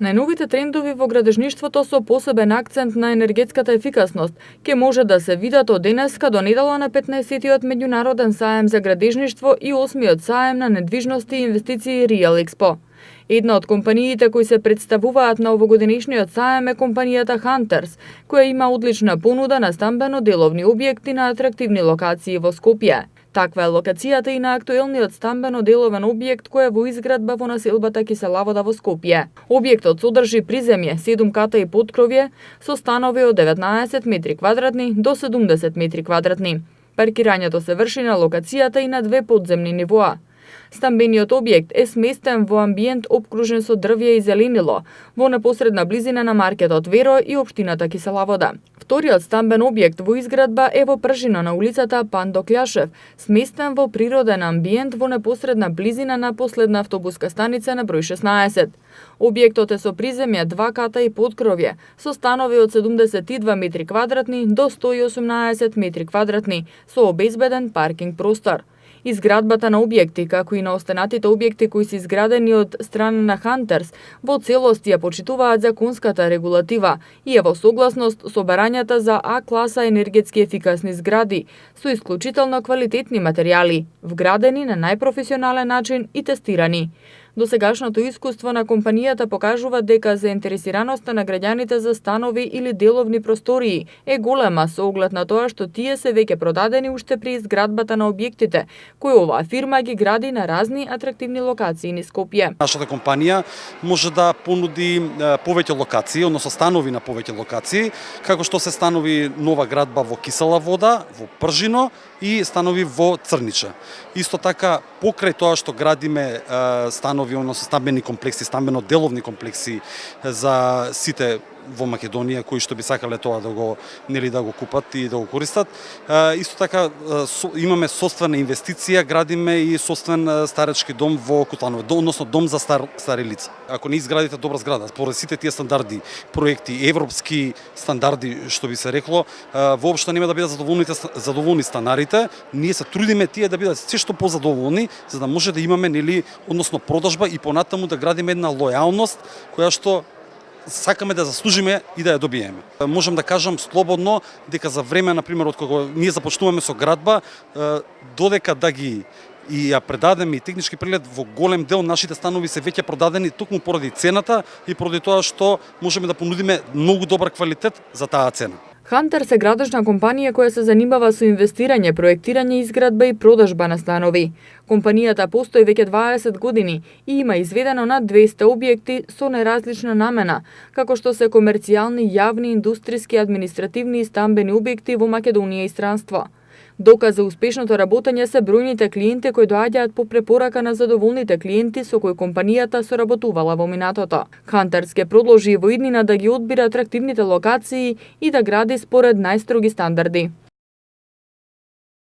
Најновите трендови во градежништвото со посебен акцент на енергетската ефикасност ќе може да се видат од денеска до недела на 15-тиот меѓународен саем за градежништво и 8-миот саем на недвижности и инвестиции Real Expo. Една од компаниите кои се представуваат на овогодинешниот саем е компанијата Hunters, која има одлична понуда на стамбено-деловни објекти на атрактивни локации во Скопје. Таква е локацијата и на актуелниот стамбено-деловен објект кој е во изградба во населбата Киселавода во Скопје. Објектот содржи приземје, 7 ката и поткровје со станови од 19 метри квадратни до 70 метри квадратни. Паркирањето се врши на локацијата и на 2 подземни нивоа. Стамбениот објект е сместен во амбиент обкружен со дрвје и зеленило, во непосредна близина на маркетот Веро и општината Киселавода. Вториот стамбен објект во изградба е во пржина на улицата Пан Докљашев, сместен во природен амбиент во непосредна близина на последна автобуска станица на број 16. Објектот е со приземје 2 ката и поткровје, со станови од 72 метри квадратни до 118 метри квадратни, со обезбеден паркинг простор. Изградбата на објекти, како и на останатите објекти кои се изградени од страна на Hunters, во целост ја почитуваат законската регулатива и е во согласност со барањата за А класа енергетски ефикасни згради, со исклучително квалитетни материјали, вградени на најпрофесионален начин и тестирани. Досегашното искуство на компанијата покажува дека заинтересираноста на граѓаните за станови или деловни простории е голема со оглед на тоа што тие се веќе продадени уште при изградбата на објектите, кои оваа фирма ги гради на разни атрактивни локации низ Скопје. Нашата компанија може да понуди повеќе локации, односно станови на повеќе локации, како што се станови нова градба во Киселавода, во Пржино и станови во Црнича. Исто така, покрај тоа што градиме станови, односно стамбени комплекси, стамбено-деловни комплекси за сите во Македонија кои што би сакале тоа да го купат и да го користат. Исто така имаме собствена инвестиција, градиме и собствен старечки дом во Кутланово, односно дом за стари лица. Ако не изградите добра зграда, според сите тие стандарди, проекти, европски стандарди што би се рекло, воопшто нема да бидат задоволни станарите. Ние се трудиме тие да бидат се што позадоволни, за да може да имаме односно продажба и понатаму да градиме една лојалност која што сакаме да заслужиме и да ја добиеме. Можам да кажам слободно дека за време, например, од кога ние започнуваме со градба, додека да ги и ја предадеме и технички преглед, во голем дел нашите станови се веќе продадени токму поради цената и поради тоа што можеме да понудиме многу добар квалитет за таа цена. Hunters е градежна компанија која се занимава со инвестирање, проектирање, изградба и продажба на станови. Компанијата постои веќе 20 години и има изведено над 200 објекти со неразлична намена, како што се комерцијални, јавни, индустријски, административни и стамбени објекти во Македонија и странство. Доказ за успешното работење се бројните клиенти кои доаѓаат по препорака на задоволните клиенти со кои компанијата соработувала во минатото. Hunters ќе продолжи во иднина да ги одбира атрактивните локации и да гради според најстроги стандарди.